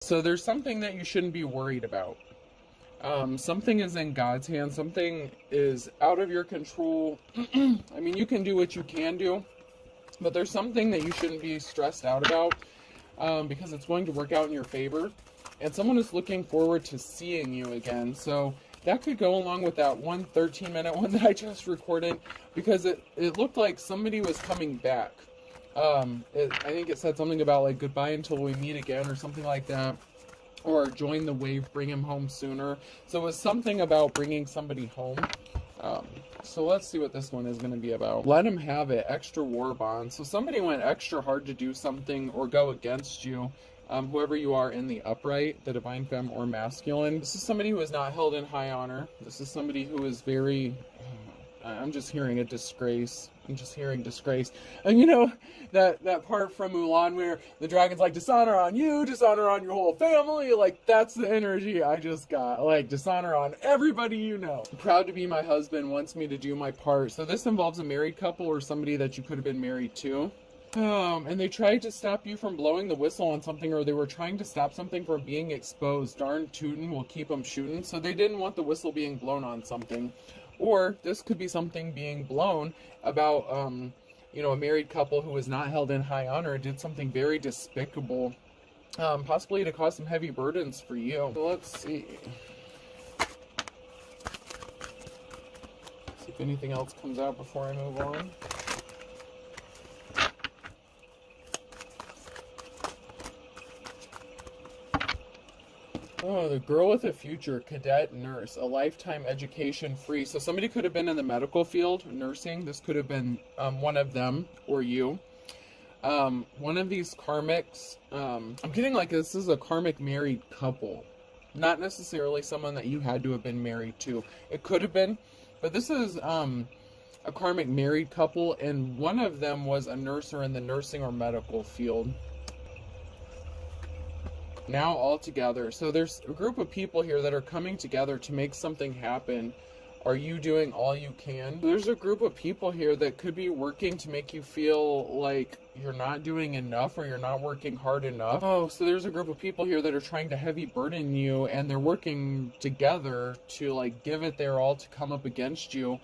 So there's something that you shouldn't be worried about. Something is in God's hands. Something is out of your control. I mean, you can do what you can do, but there's something that you shouldn't be stressed out about, because it's going to work out in your favor. And someone is looking forward to seeing you again. So that could go along with that 13-minute one that I just recorded, because it looked like somebody was coming back. I think it said something about like goodbye until we meet again or something like that. Or join the wave, bring him home sooner. So it was something about bringing somebody home. So let's see what this one is going to be about. Let him have it. Extra war bond. So somebody went extra hard to do something or go against you. Whoever you are in the upright, the divine femme or masculine. This is somebody who is not held in high honor. This is somebody who is very... I'm just hearing a disgrace. I'm just hearing disgrace. And you know, that part from Mulan where the dragon's like, dishonor on you, dishonor on your whole family. Like, that's the energy I just got. Like, dishonor on everybody you know. Proud to be my husband, wants me to do my part. So this involves a married couple or somebody that you could have been married to. And they tried to stop you from blowing the whistle on something, or they were trying to stop something from being exposed. Darn tootin' will keep them shooting. So they didn't want the whistle being blown on something. Or this could be something being blown about, you know, a married couple who was not held in high honor, did something very despicable, possibly to cause some heavy burdens for you. So let's see. See if anything else comes out before I move on. Oh, the girl with a future, cadet nurse, a lifetime education free. So somebody could have been in the medical field, nursing. This could have been one of them or you. One of these karmics, I'm getting like this is a karmic married couple. Not necessarily someone that you had to have been married to. It could have been, but this is a karmic married couple, and one of them was a nurse or in the nursing or medical field. Now all together. So there's a group of people here that are coming together to make something happen. Are you doing all you can? There's a group of people here that could be working to make you feel like you're not doing enough or you're not working hard enough. Oh, so there's a group of people here that are trying to heavy burden you, and they're working together to like give it their all to come up against you.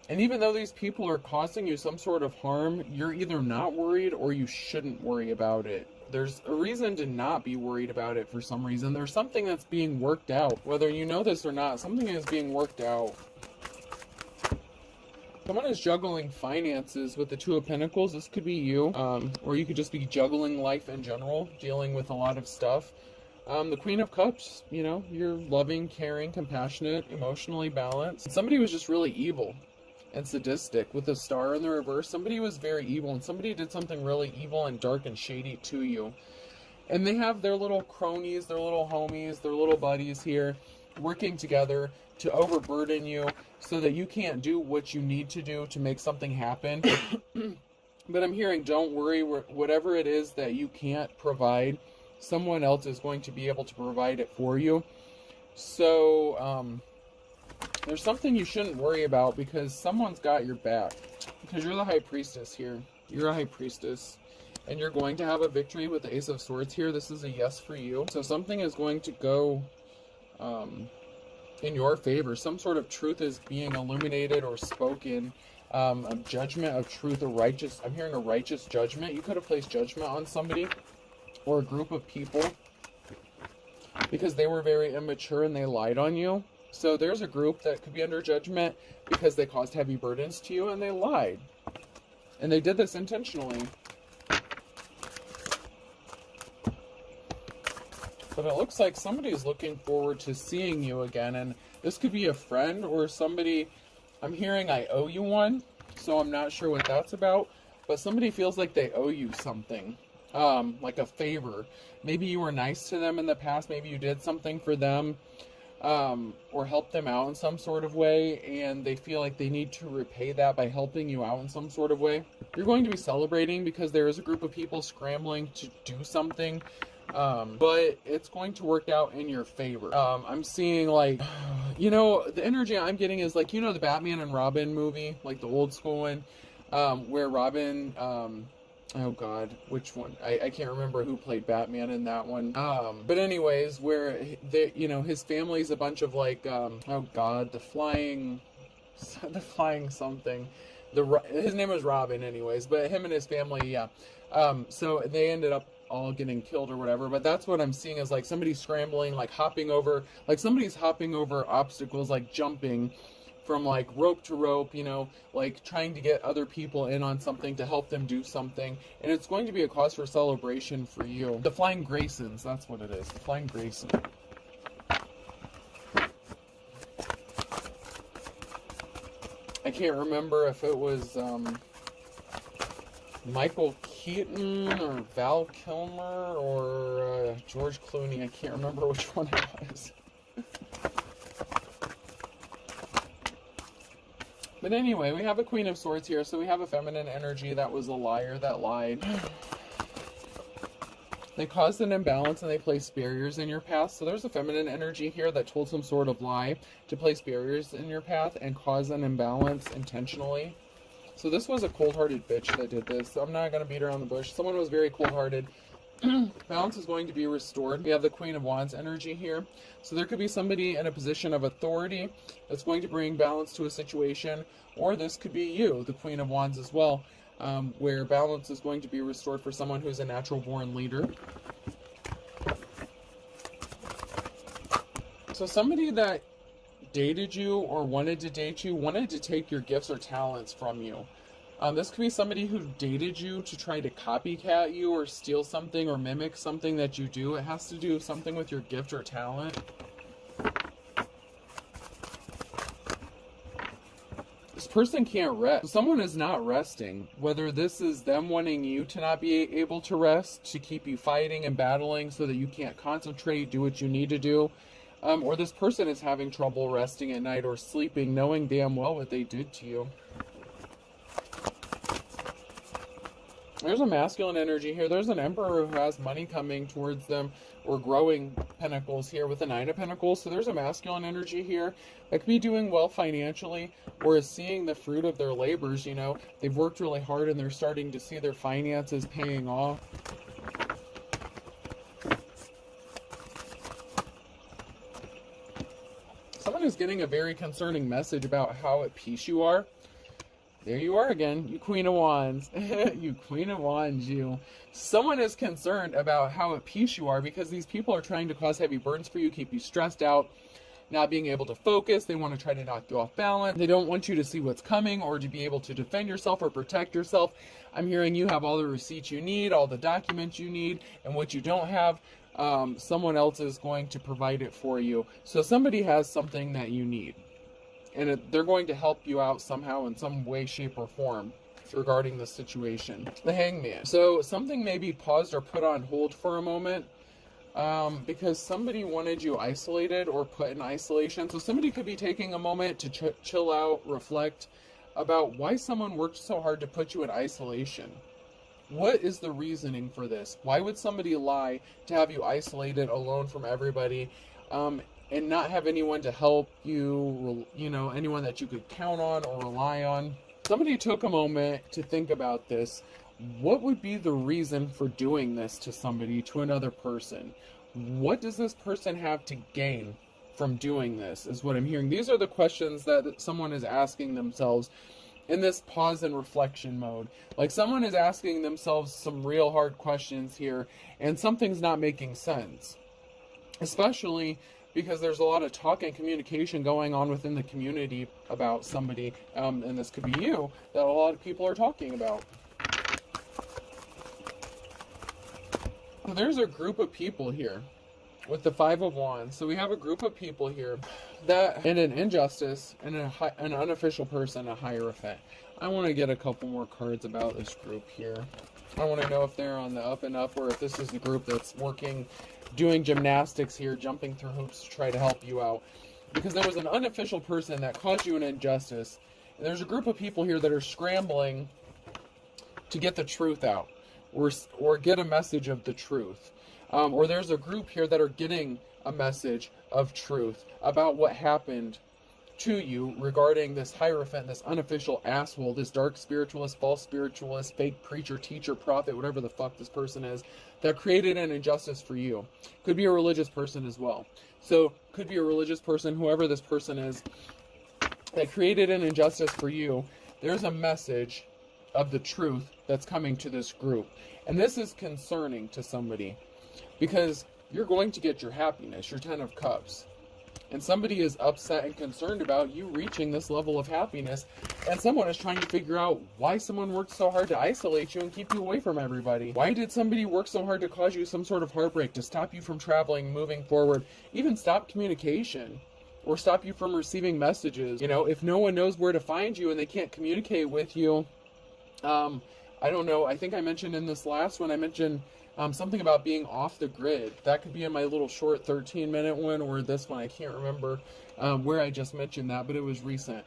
And even though these people are causing you some sort of harm, you're either not worried or you shouldn't worry about it. There's a reason to not be worried about it for some reason. There's something that's being worked out. Whether you know this or not, something is being worked out. Someone is juggling finances with the Two of Pentacles. This could be you, or you could just be juggling life in general, dealing with a lot of stuff. The Queen of Cups, you know, you're loving, caring, compassionate, emotionally balanced. Somebody was just really evil and sadistic with the Star in the reverse. Somebody was very evil, and somebody did something really evil and dark and shady to you. And they have their little cronies, their little homies, their little buddies here working together to overburden you so that you can't do what you need to do to make something happen. But I'm hearing, don't worry, whatever it is that you can't provide, someone else is going to be able to provide it for you. So, there's something you shouldn't worry about because someone's got your back. Because you're the High Priestess here. You're a High Priestess. And you're going to have a victory with the Ace of Swords here. This is a yes for you. So something is going to go in your favor. Some sort of truth is being illuminated or spoken. A judgment of truth, a righteous... I'm hearing a righteous judgment. You could have placed judgment on somebody or a group of people because they were very immature and they lied on you. So there's a group that could be under judgment because they caused heavy burdens to you and they lied. And they did this intentionally. But it looks like somebody's looking forward to seeing you again. And this could be a friend or somebody. I'm hearing I owe you one. So I'm not sure what that's about. But somebody feels like they owe you something. Like a favor. Maybe you were nice to them in the past. Maybe you did something for them. Or help them out in some sort of way, and they feel like they need to repay that by helping you out in some sort of way. You're going to be celebrating because there is a group of people scrambling to do something, but it's going to work out in your favor. I'm seeing like, you know, the energy I'm getting is like, you know, the Batman and Robin movie, like the old school one, where Robin Oh God, which one? I can't remember who played Batman in that one. But anyways, where they, you know, his family's a bunch of like, oh God, the flying something. His name was Robin, anyways. But him and his family, yeah. So they ended up all getting killed or whatever. But that's what I'm seeing is like somebody scrambling, like hopping over, like somebody's hopping over obstacles, like jumping from like rope to rope, you know, like trying to get other people in on something to help them do something. And it's going to be a cause for celebration for you. The Flying Graysons, that's what it is. The Flying Grayson. I can't remember if it was Michael Keaton or Val Kilmer or George Clooney. I can't remember which one it was. But anyway, we have a Queen of Swords here, so we have a feminine energy that was a liar, that lied. They caused an imbalance and they placed barriers in your path. So there's a feminine energy here that told some sort of lie to place barriers in your path and cause an imbalance intentionally. So this was a cold-hearted bitch that did this. I'm not going to beat around the bush. Someone was very cold-hearted. Balance is going to be restored. We have the Queen of Wands energy here. So there could be somebody in a position of authority that's going to bring balance to a situation. Or this could be you, the Queen of Wands as well, where balance is going to be restored for someone who's a natural-born leader. So somebody that dated you or wanted to date you wanted to take your gifts or talents from you. This could be somebody who dated you to try to copycat you or steal something or mimic something that you do. It has to do something with your gift or talent. This person can't rest. Someone is not resting. Whether this is them wanting you to not be able to rest, to keep you fighting and battling so that you can't concentrate, do what you need to do. Or this person is having trouble resting at night or sleeping, knowing damn well what they did to you. There's a masculine energy here. There's an emperor who has money coming towards them or growing pentacles here with the Nine of Pentacles. So there's a masculine energy here that could be doing well financially or is seeing the fruit of their labors. You know, they've worked really hard and they're starting to see their finances paying off. Someone is getting a very concerning message about how at peace you are. There you are again, you Queen of Wands. You Queen of Wands, you. Someone is concerned about how at peace you are because these people are trying to cause heavy burdens for you, keep you stressed out, not being able to focus. They want to try to knock you off balance. They don't want you to see what's coming or to be able to defend yourself or protect yourself. I'm hearing you have all the receipts you need, all the documents you need, and what you don't have, someone else is going to provide it for you. So somebody has something that you need. And they're going to help you out somehow in some way, shape, or form regarding the situation. The Hangman. So something may be paused or put on hold for a moment because somebody wanted you isolated or put in isolation. So somebody could be taking a moment to chill out, reflect about why someone worked so hard to put you in isolation. What is the reasoning for this? Why would somebody lie to have you isolated, alone from everybody? And not have anyone to help you, you know, anyone that you could count on or rely on. Somebody took a moment to think about this. What would be the reason for doing this to somebody, to another person? What does this person have to gain from doing this, is what I'm hearing. These are the questions that someone is asking themselves in this pause and reflection mode. Like someone is asking themselves some real hard questions here, and something's not making sense. Especially because there's a lot of talk and communication going on within the community about somebody, and this could be you, that a lot of people are talking about. So there's a group of people here with the Five of Wands. So we have a group of people here that, in an injustice, and an unofficial person, a Hierophant. I want to get a couple more cards about this group here. I want to know if they're on the up and up, or if this is the group that's working, doing gymnastics here, jumping through hoops to try to help you out. Because there was an unofficial person that caused you an injustice, and there's a group of people here that are scrambling to get the truth out, or get a message of the truth. Or there's a group here that are getting a message of truth about what happened to you regarding this Hierophant, this unofficial asshole, this dark spiritualist, false spiritualist, fake preacher, teacher, prophet, whatever the fuck this person is, that created an injustice for you. Could be a religious person as well. So, could be a religious person, whoever this person is, that created an injustice for you. There's a message of the truth that's coming to this group. And this is concerning to somebody, because you're going to get your happiness, your 10 of Cups. And somebody is upset and concerned about you reaching this level of happiness. And someone is trying to figure out why someone worked so hard to isolate you and keep you away from everybody. Why did somebody work so hard to cause you some sort of heartbreak, to stop you from traveling, moving forward, even stop communication, or stop you from receiving messages? You know, if no one knows where to find you and they can't communicate with you, I don't know, I think I mentioned in this last one, I mentioned something about being off the grid. That could be in my little short 13-minute one, or this one, I can't remember where I just mentioned that, but it was recent.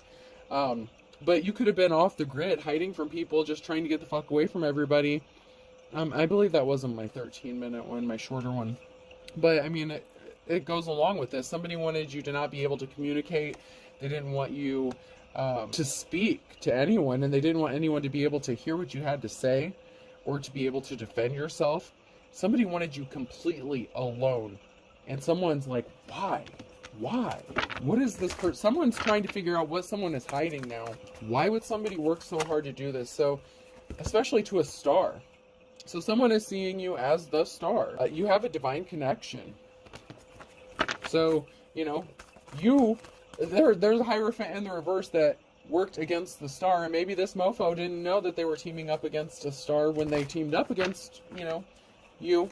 But you could have been off the grid, hiding from people, just trying to get the fuck away from everybody. I believe that wasn't my 13-minute one, my shorter one. But, I mean, it goes along with this. Somebody wanted you to not be able to communicate. They didn't want you to speak to anyone, and they didn't want anyone to be able to hear what you had to say, or to be able to defend yourself. Somebody wanted you completely alone. And someone's like, why? Why? What is this person? Someone's trying to figure out what someone is hiding now. Why would somebody work so hard to do this? So, especially to a star. So someone is seeing you as the star. You have a divine connection. So, you know, there's a Hierophant in the reverse that worked against the star, and maybe this mofo didn't know that they were teaming up against a star when they teamed up against, you,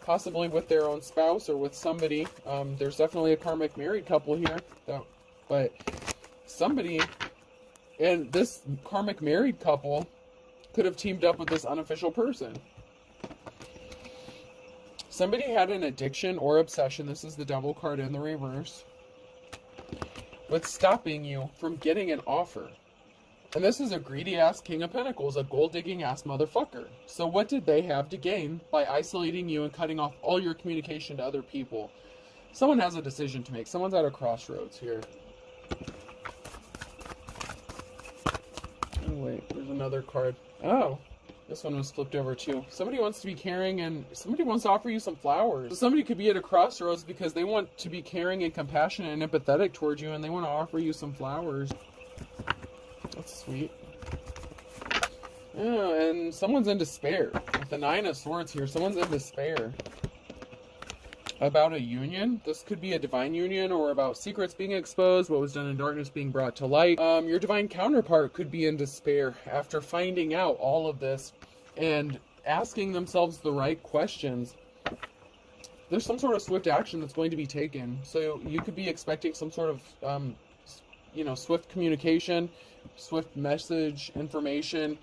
possibly with their own spouse or with somebody. There's definitely a karmic married couple here, but somebody, and this karmic married couple could have teamed up with this unofficial person. Somebody had an addiction or obsession, this is the Devil card in the reverse, with stopping you from getting an offer. And this is a greedy-ass King of Pentacles, a gold-digging-ass motherfucker. So what did they have to gain by isolating you and cutting off all your communication to other people? Someone has a decision to make. Someone's at a crossroads here. Oh, wait, there's another card. Oh, this one was flipped over too. Somebody wants to be caring, and somebody wants to offer you some flowers. So somebody could be at a crossroads because they want to be caring and compassionate and empathetic towards you, and they want to offer you some flowers. That's sweet. Yeah, and someone's in despair. With the 9 of Swords here, someone's in despair about a union. This could be a divine union, or about secrets being exposed, what was done in darkness being brought to light. Your divine counterpart could be in despair after finding out all of this and asking themselves the right questions. There's some sort of swift action that's going to be taken. So you could be expecting some sort of, swift communication, swift message, information,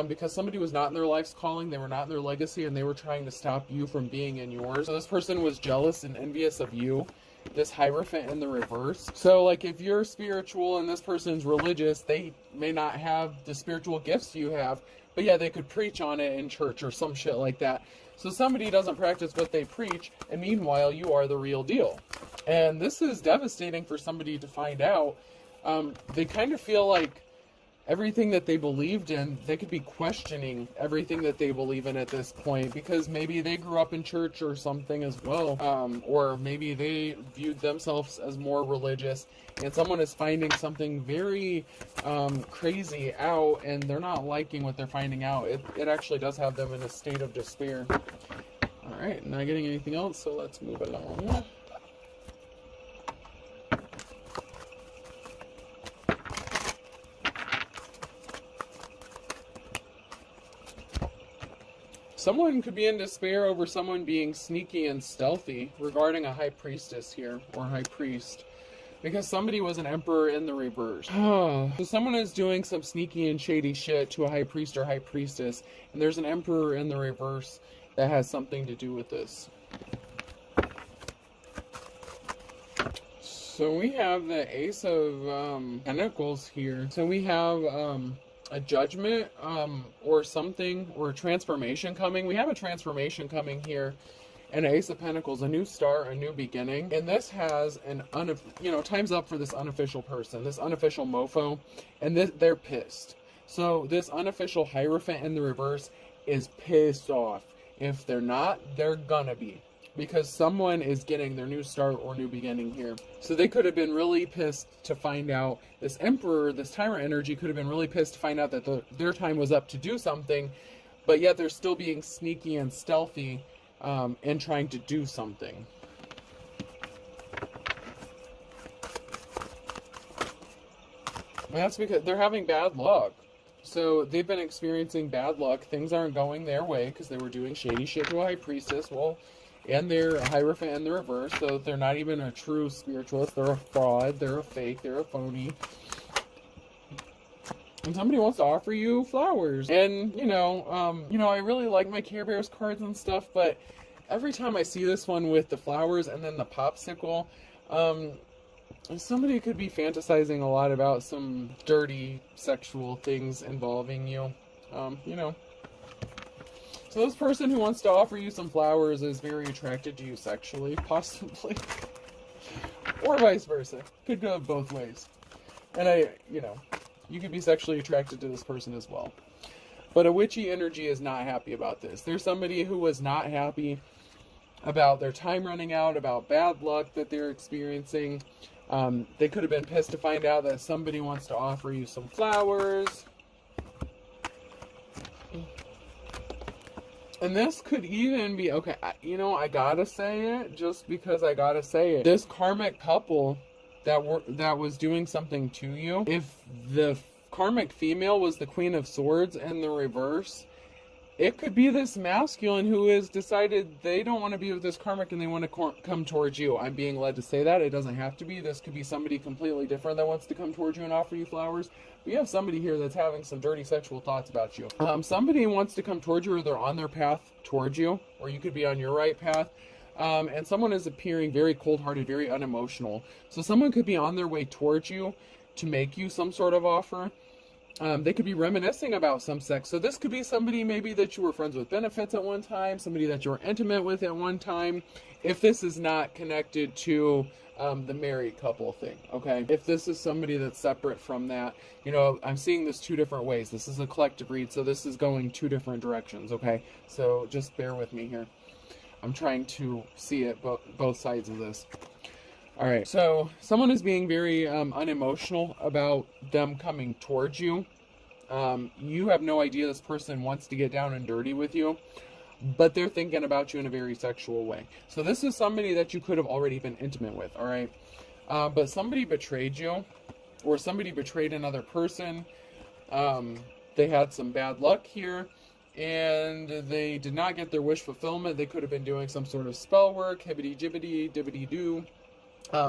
because somebody was not in their life's calling, they were not in their legacy, and they were trying to stop you from being in yours. So this person was jealous and envious of you, this Hierophant in the reverse. So, like, if you're spiritual and this person's religious, they may not have the spiritual gifts you have, but yeah, they could preach on it in church or some shit like that. So somebody doesn't practice what they preach, and meanwhile, you are the real deal. And this is devastating for somebody to find out. They kind of feel like everything that they believed in, they could be questioning everything that they believe in at this point, because maybe they grew up in church or something as well, or maybe they viewed themselves as more religious, and someone is finding something very crazy out, and they're not liking what they're finding out. It actually does have them in a state of despair. Alright, not getting anything else, so let's move along. Someone could be in despair over someone being sneaky and stealthy regarding a high priestess here, or high priest, because somebody was an emperor in the reverse. So someone is doing some sneaky and shady shit to a high priest or high priestess, and there's an emperor in the reverse that has something to do with this. So we have the Ace of Pentacles here. So we have a judgment, or something, or a transformation coming. We have a transformation coming here, And Ace of Pentacles, a new start, a new beginning. And this has an, time's up for this unofficial person, this unofficial mofo, and they're pissed. So this unofficial Hierophant in the reverse is pissed off. If they're not, they're gonna be. Because someone is getting their new start or new beginning here. So they could have been really pissed to find out, this Emperor, this Tyrant energy could have been really pissed to find out that their time was up to do something, but yet they're still being sneaky and stealthy and trying to do something. And that's because they're having bad luck. So they've been experiencing bad luck. Things aren't going their way because they were doing shady shit to a High Priestess. Well, and they're a Hierophant in the reverse, so they're not even a true spiritualist. They're a fraud. They're a fake. They're a phony. And somebody wants to offer you flowers. And, I really like my Care Bears cards and stuff, but every time I see this one with the flowers and then the popsicle, somebody could be fantasizing a lot about some dirty sexual things involving you. So this person who wants to offer you some flowers is very attracted to you sexually, possibly. Or vice versa. Could go both ways. And you could be sexually attracted to this person as well. But a witchy energy is not happy about this. There's somebody who was not happy about their time running out, about bad luck that they're experiencing. They could have been pissed to find out that somebody wants to offer you some flowers. And this could even be, okay, I gotta say it just because I gotta say it. This karmic couple that was doing something to you, if the karmic female was the Queen of Swords in the reverse, it could be this masculine who has decided they don't want to be with this karmic and they want to come towards you. I'm being led to say that. It doesn't have to be. This could be somebody completely different that wants to come towards you and offer you flowers. But you have somebody here that's having some dirty sexual thoughts about you. Somebody wants to come towards you, or they're on their path towards you, or you could be on your right path. And someone is appearing very cold-hearted, very unemotional. So someone could be on their way towards you to make you some sort of offer. They could be reminiscing about some sex. So this could be somebody maybe that you were friends with benefits at one time, somebody that you were intimate with at one time, if this is not connected to the married couple thing, okay? If this is somebody that's separate from that, I'm seeing this two different ways. This is a collective read, so this is going two different directions, okay? So just bear with me here. I'm trying to see it, both sides of this. All right, so someone is being very unemotional about them coming towards you. You have no idea this person wants to get down and dirty with you, but they're thinking about you in a very sexual way. So this is somebody that you could have already been intimate with, all right? But somebody betrayed you, or somebody betrayed another person. They had some bad luck here, and they did not get their wish fulfillment. They could have been doing some sort of spell work, hibbity-jibbity, dibbity-doo.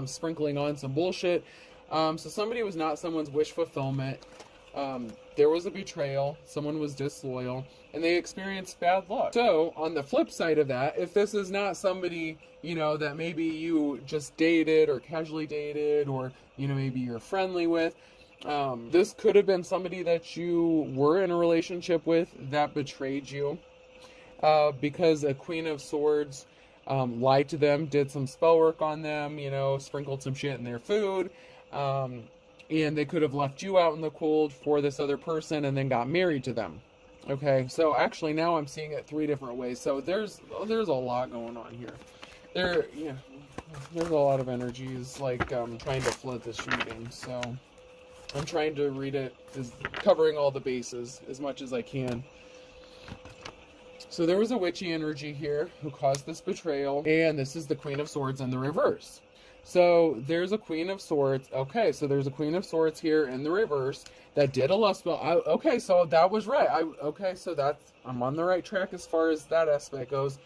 Sprinkling on some bullshit. So somebody was not someone's wish fulfillment. There was a betrayal. Someone was disloyal. And they experienced bad luck. So, on the flip side of that, if this is not somebody, that maybe you just dated or casually dated, or, maybe you're friendly with, this could have been somebody that you were in a relationship with that betrayed you. Because a Queen of Swords lied to them, did some spell work on them, sprinkled some shit in their food, and they could have left you out in the cold for this other person and then got married to them. Okay, so actually now I'm seeing it three different ways. So there's a lot going on here. There's a lot of energies trying to flood this reading. So I'm trying to read it as covering all the bases as much as I can. So there was a witchy energy here who caused this betrayal, and this is the Queen of Swords in the reverse. So there's a Queen of Swords. Okay, so there's a Queen of Swords here in the reverse that did a lust spell. Okay, so that was right. I'm on the right track as far as that aspect goes.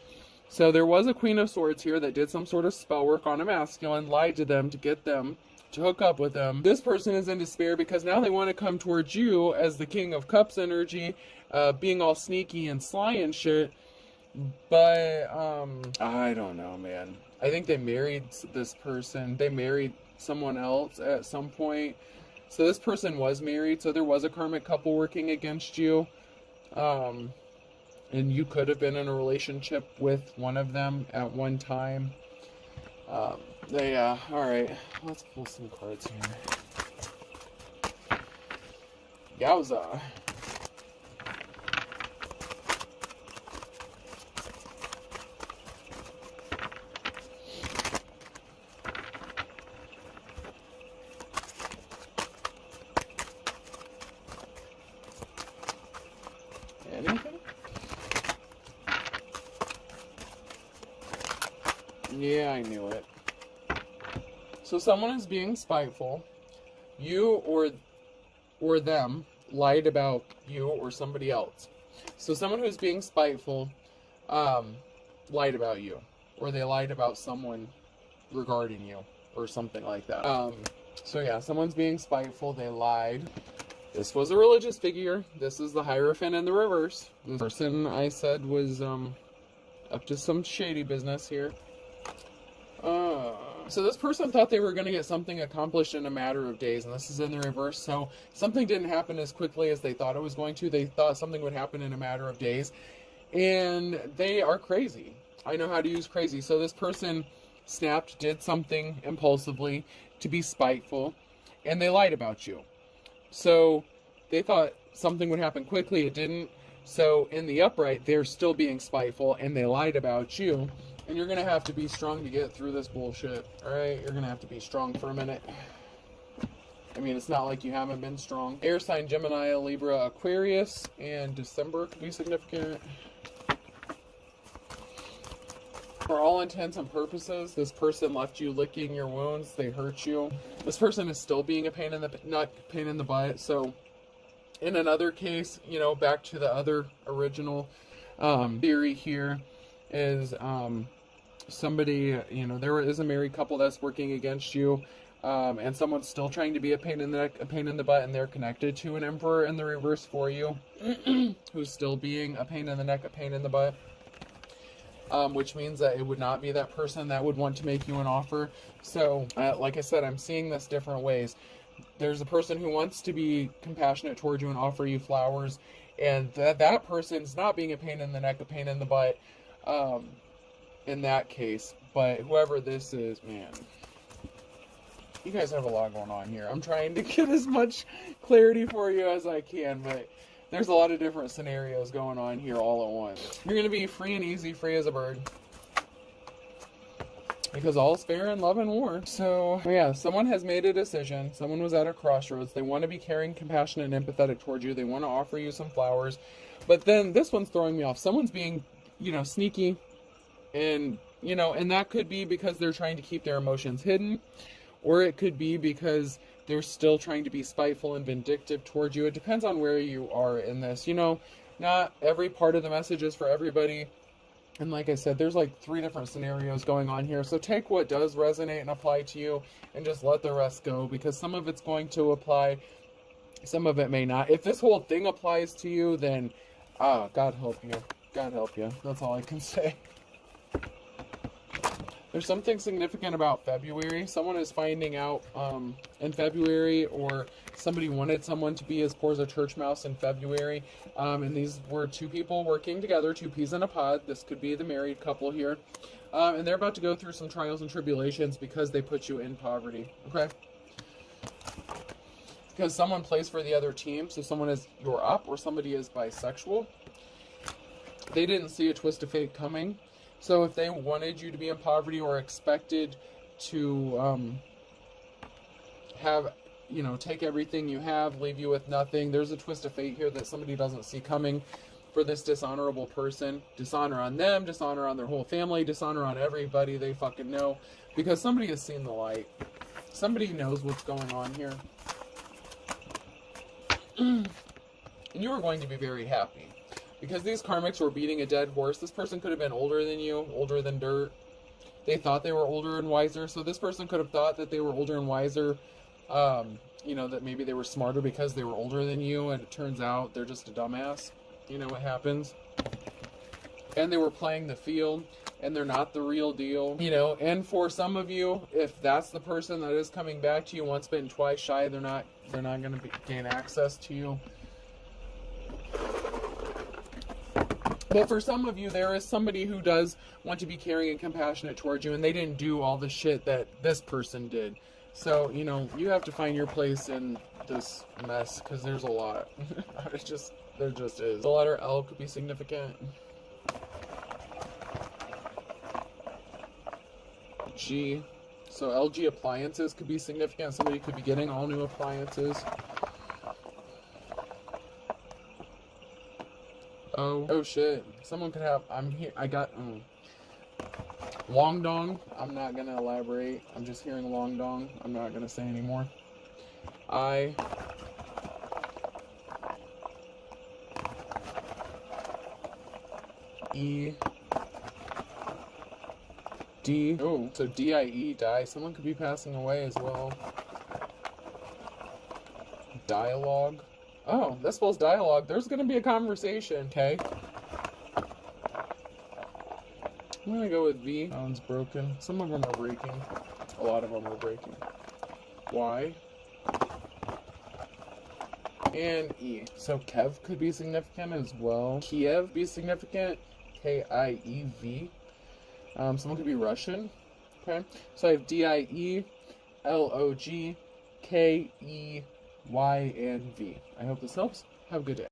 So there was a Queen of Swords here that did some sort of spell work on a masculine, lied to them to get them to hook up with them. This person is in despair because now they want to come towards you as the King of Cups energy, being all sneaky and sly and shit. But I don't know, man. I think they married this person. They married someone else at some point. So this person was married, so there was a karmic couple working against you. And and you could have been in a relationship with one of them at one time. All right, let's pull some cards here. Yowza. Anything? Yeah, I knew it. So someone is being spiteful. You or them lied about you or somebody else. So someone who's being spiteful lied about you, or they lied about someone regarding you or something like that. So yeah, someone's being spiteful, they lied. This was a religious figure. This is the Hierophant in the reverse. This person I said was up to some shady business here. So this person thought they were going to get something accomplished in a matter of days, and this is in the reverse. So something didn't happen as quickly as they thought it was going to. They thought something would happen in a matter of days, and they are crazy. I know how to use crazy. So this person snapped, did something impulsively to be spiteful, and they lied about you. So they thought something would happen quickly. It didn't. So in the upright, they're still being spiteful, and they lied about you. And you're going to have to be strong to get through this bullshit, alright? You're going to have to be strong for a minute. I mean, it's not like you haven't been strong. Air sign, Gemini, Libra, Aquarius, and December could be significant. For all intents and purposes, this person left you licking your wounds. They hurt you. This person is still being a pain in the, not pain in the butt. So in another case, you know, back to the other original theory here is somebody, you know, there is a married couple that's working against you, and someone's still trying to be a pain in the neck, a pain in the butt, and they're connected to an emperor in the reverse for you, who's still being a pain in the neck, a pain in the butt, which means that it would not be that person that would want to make you an offer. So, like I said, I'm seeing this different ways. There's a person who wants to be compassionate towards you and offer you flowers, and that person's not being a pain in the neck, a pain in the butt, in that case. But whoever this is, man, you guys have a lot going on here. I'm trying to get as much clarity for you as I can, but there's a lot of different scenarios going on here all at once. You're going to be free and easy, free as a bird, because all's fair in love and war. So yeah, someone has made a decision. Someone was at a crossroads. They want to be caring, compassionate, and empathetic towards you. They want to offer you some flowers. But then this one's throwing me off. Someone's being, you know, sneaky, and, you know, and that could be because they're trying to keep their emotions hidden, or it could be because they're still trying to be spiteful and vindictive towards you. It depends on where you are in this. You know, not every part of the message is for everybody. And like I said, there's like 3 different scenarios going on here. So take what does resonate and apply to you, and just let the rest go, because some of it's going to apply, some of it may not. If this whole thing applies to you, then God help you. God help you. That's all I can say. There's something significant about February. Someone is finding out in February, or somebody wanted someone to be as poor as a church mouse in February. And these were 2 people working together, 2 peas in a pod. This could be the married couple here. And they're about to go through some trials and tribulations because they put you in poverty. Okay? Because someone plays for the other team. So someone is, you're up, or somebody is bisexual. They didn't see a twist of fate coming. So if they wanted you to be in poverty, or expected to have, you know, take everything you have, leave you with nothing, there's a twist of fate here that somebody doesn't see coming for this dishonorable person. Dishonor on them, dishonor on their whole family, dishonor on everybody they fucking know, because somebody has seen the light. Somebody knows what's going on here. And you are going to be very happy. Because these karmics were beating a dead horse. This person could have been older than you, older than dirt. They thought they were older and wiser. So this person could have thought that they were older and wiser. You know, that maybe they were smarter because they were older than you. And it turns out they're just a dumbass. You know what happens? And they were playing the field. And they're not the real deal. You know, and for some of you, if that's the person that is coming back to you once bitten, twice shy, they're not going to gain access to you. But for some of you, there is somebody who does want to be caring and compassionate towards you, and they didn't do all the shit that this person did. So, you know, you have to find your place in this mess, because there's a lot. There just is. The letter L could be significant. G. So LG appliances could be significant. Somebody could be getting all new appliances. Oh shit. Someone could have, long dong. I'm not gonna elaborate. I'm just hearing long dong. I'm not gonna say anymore. I. E. D. Oh, so D-I-E, die. Someone could be passing away as well. Dialogue. Oh, that spells dialogue. There's gonna be a conversation, okay? I'm gonna go with V. That one's broken. Some of them are breaking. A lot of them are breaking. Y. And E. So Kev could be significant as well. Kiev be significant. K-I-E-V. Someone could be Russian. Okay. So I have D-I-E, L-O-G, K-E-Y, and V. I hope this helps. Have a good day.